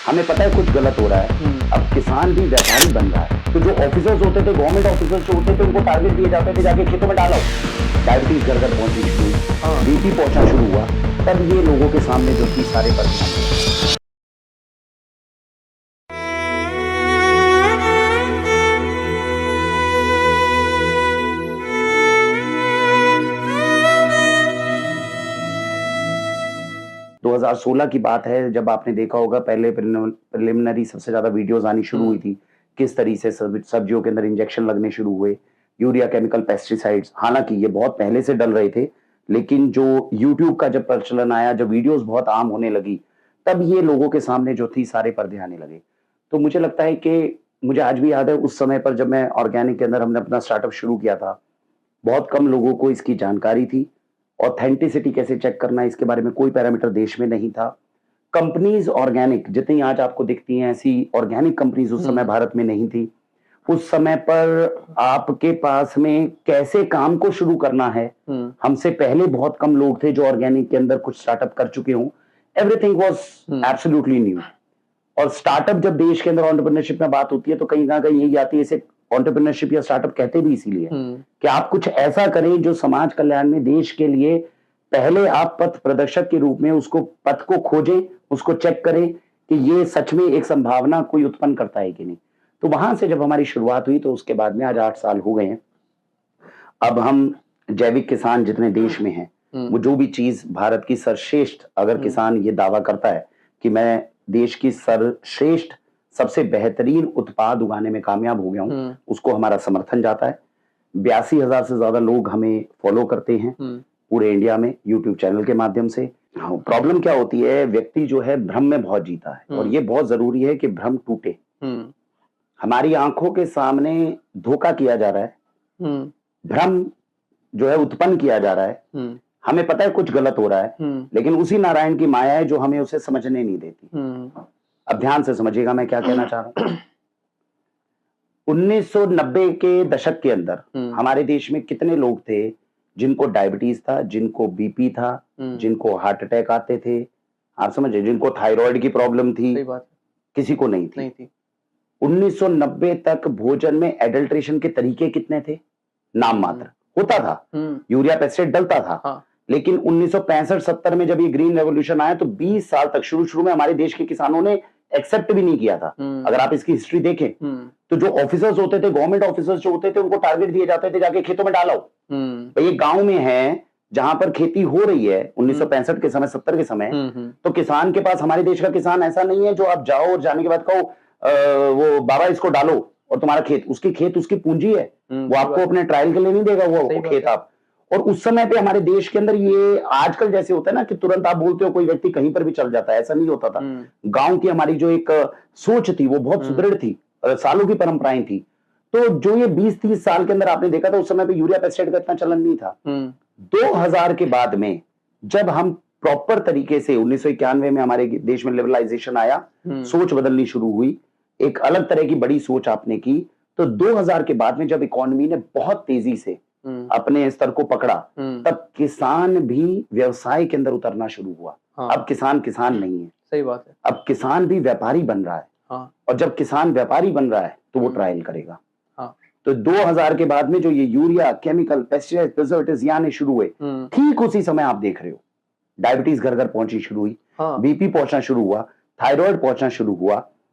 हमें पता है कुछ गलत हो रहा है। अब किसान भी व्यापारी बन रहा है। तो जो ऑफिसर्स होते थे, गवर्नमेंट ऑफिसर्स जो होते थे, उनको टारगेट दिए जाते थे, जाके खेतों में डालो। डायबिटीज घर घर पहुंचनी शुरू हुई, बीपी पहुंचना शुरू हुआ। तब ये लोगों के सामने जो थी सारे परेशान। 2016 की बात है, जब आपने देखा होगा पहले प्रिलिमिनरी सबसे ज्यादा वीडियोस आनी शुरू हुई थी, किस तरीके से सब्जियों के अंदर इंजेक्शन लगने शुरू हुए, यूरिया, केमिकल, पेस्टिसाइड्स। हालांकि ये बहुत पहले से डल रहे थे, लेकिन जो यूट्यूब का जब प्रचलन आया, जब वीडियोस बहुत आम होने लगी, तब ये लोगों के सामने जो थी सारे पर्दे आने लगे। तो मुझे लगता है कि मुझे आज भी याद है उस समय पर जब मैं ऑर्गेनिक के अंदर हमने अपना स्टार्टअप शुरू किया था, बहुत कम लोगों को इसकी जानकारी थी। ऑथेंटिसिटी कैसे चेक करना है, इसके बारे में कोई पैरामीटर देश में नहीं था। कंपनीज ऑर्गेनिक जितनी आज आपको दिखती हैं, ऐसी ऑर्गेनिक कंपनीज उस समय भारत में नहीं थी। उस समय पर आपके पास में कैसे काम को शुरू करना है, हमसे पहले बहुत कम लोग थे जो ऑर्गेनिक के अंदर कुछ स्टार्टअप कर चुके हों। Everything was absolutely new. और स्टार्टअप जब देश के अंदर एंटरप्रेन्योरशिप में बात होती है, तो कहीं ना कहीं यही आती है, इसे एंटरप्रेन्योरशिप या स्टार्टअप कहते भी इसीलिए कि आप कुछ ऐसा करें जो समाज कल्याण में, देश के लिए पहले आप पथ प्रदर्शक के रूप में उसको पथ को खोजें, उसको चेक करें कि ये सच में एक संभावना कोई उत्पन्न करता है कि नहीं। तो वहां से जब हमारी शुरुआत हुई, तो उसके बाद में आज 8 साल हो गए हैं। अब हम जैविक किसान जितने देश में हैं, वो जो भी चीज भारत की सर्वश्रेष्ठ, अगर किसान ये दावा करता है कि मैं देश की सर्वश्रेष्ठ सबसे बेहतरीन उत्पाद उगाने में कामयाब हो गया हूं, उसको हमारा समर्थन जाता है। 82,000 से ज्यादा लोग हमें फॉलो करते हैं पूरे इंडिया में यूट्यूब चैनल के माध्यम से। प्रॉब्लम क्या होती है, व्यक्ति जो है भ्रम में बहुत जीता है, और ये बहुत जरूरी है कि भ्रम टूटे। हमारी आंखों के सामने धोखा किया जा रहा है, भ्रम जो है उत्पन्न किया जा रहा है। हमें पता है कुछ गलत हो रहा है, लेकिन उसी नारायण की माया है जो हमें उसे समझने नहीं देती। अब ध्यान से समझिएगा मैं क्या कहना चाह रहा हूं। 1990 के दशक के अंदर हमारे देश में कितने लोग थे जिनको डायबिटीज था, जिनको बीपी था, जिनको हार्ट अटैक आते थे, आप समझे, जिनको थायराइड की प्रॉब्लम थी? किसी को नहीं थी। 1990 तक भोजन में एडल्ट्रेशन के तरीके कितने थे? नाम मात्र होता था, यूरिया पेस्टिसाइड डलता था। लेकिन 1965-70 में जब ये ग्रीन रेवोल्यूशन आया, तो 20 साल तक शुरू में हमारे देश के किसानों ने एक्सेप्ट भी नहीं किया था। अगर आप इसकी हिस्ट्री देखें, तो जो ऑफिसर्स होते थे, गवर्नमेंट ऑफिसर्स जो होते थे, उनको टारगेट दिए जाते थे, जाके खेतों में डालो। ये गांव में है जहां पर खेती हो रही है 1965 के समय, 70 के समय, तो किसान के पास, हमारे देश का किसान ऐसा नहीं है जो आप जाओ और जाने के बाद कहो वो बाबा इसको डालो और तुम्हारा खेत, उसकी पूंजी है, वो आपको अपने ट्रायल के लिए नहीं देगा वो खेत आप। और उस समय पे हमारे देश के अंदर ये आजकल जैसे होता है ना कि तुरंत आप बोलते हो कोई व्यक्ति कहीं पर भी चल जाता है, ऐसा नहीं होता था। गांव की हमारी जो एक सोच थी वो बहुत सुदृढ़ थी, सालों की परंपराएं थी। तो जो ये 20-30 साल के अंदर आपने देखा था, उस समय पे यूरिया पेस्टिसाइड का इतना चलन नहीं था। 2000 के बाद में जब हम प्रॉपर तरीके से 1991 में हमारे देश में लिबरलाइजेशन आया, सोच बदलनी शुरू हुई, एक अलग तरह की बड़ी सोच आपने की, तो 2000 के बाद में जब इकोनॉमी ने बहुत तेजी से अपने स्तर को पकड़ा, तब किसान भी व्यवसाय के अंदर उतरना शुरू हुआ। अब किसान नहीं है, सही बात है। अब किसान भी व्यापारी बन रहा है। और जब किसान व्यापारी बन रहा है तो वो ट्रायल करेगा। तो 2000 के बाद में जो ये यूरिया, केमिकल, पेस्टिसाइड, प्रिजर्वेटिव्स आने शुरू हुए, ठीक उसी समय आप देख रहे हो डायबिटीज घर घर पहुंचनी शुरू हुई, बीपी पहुंचना शुरू हुआ, थायराइड पहुंचना शुरू हुआ।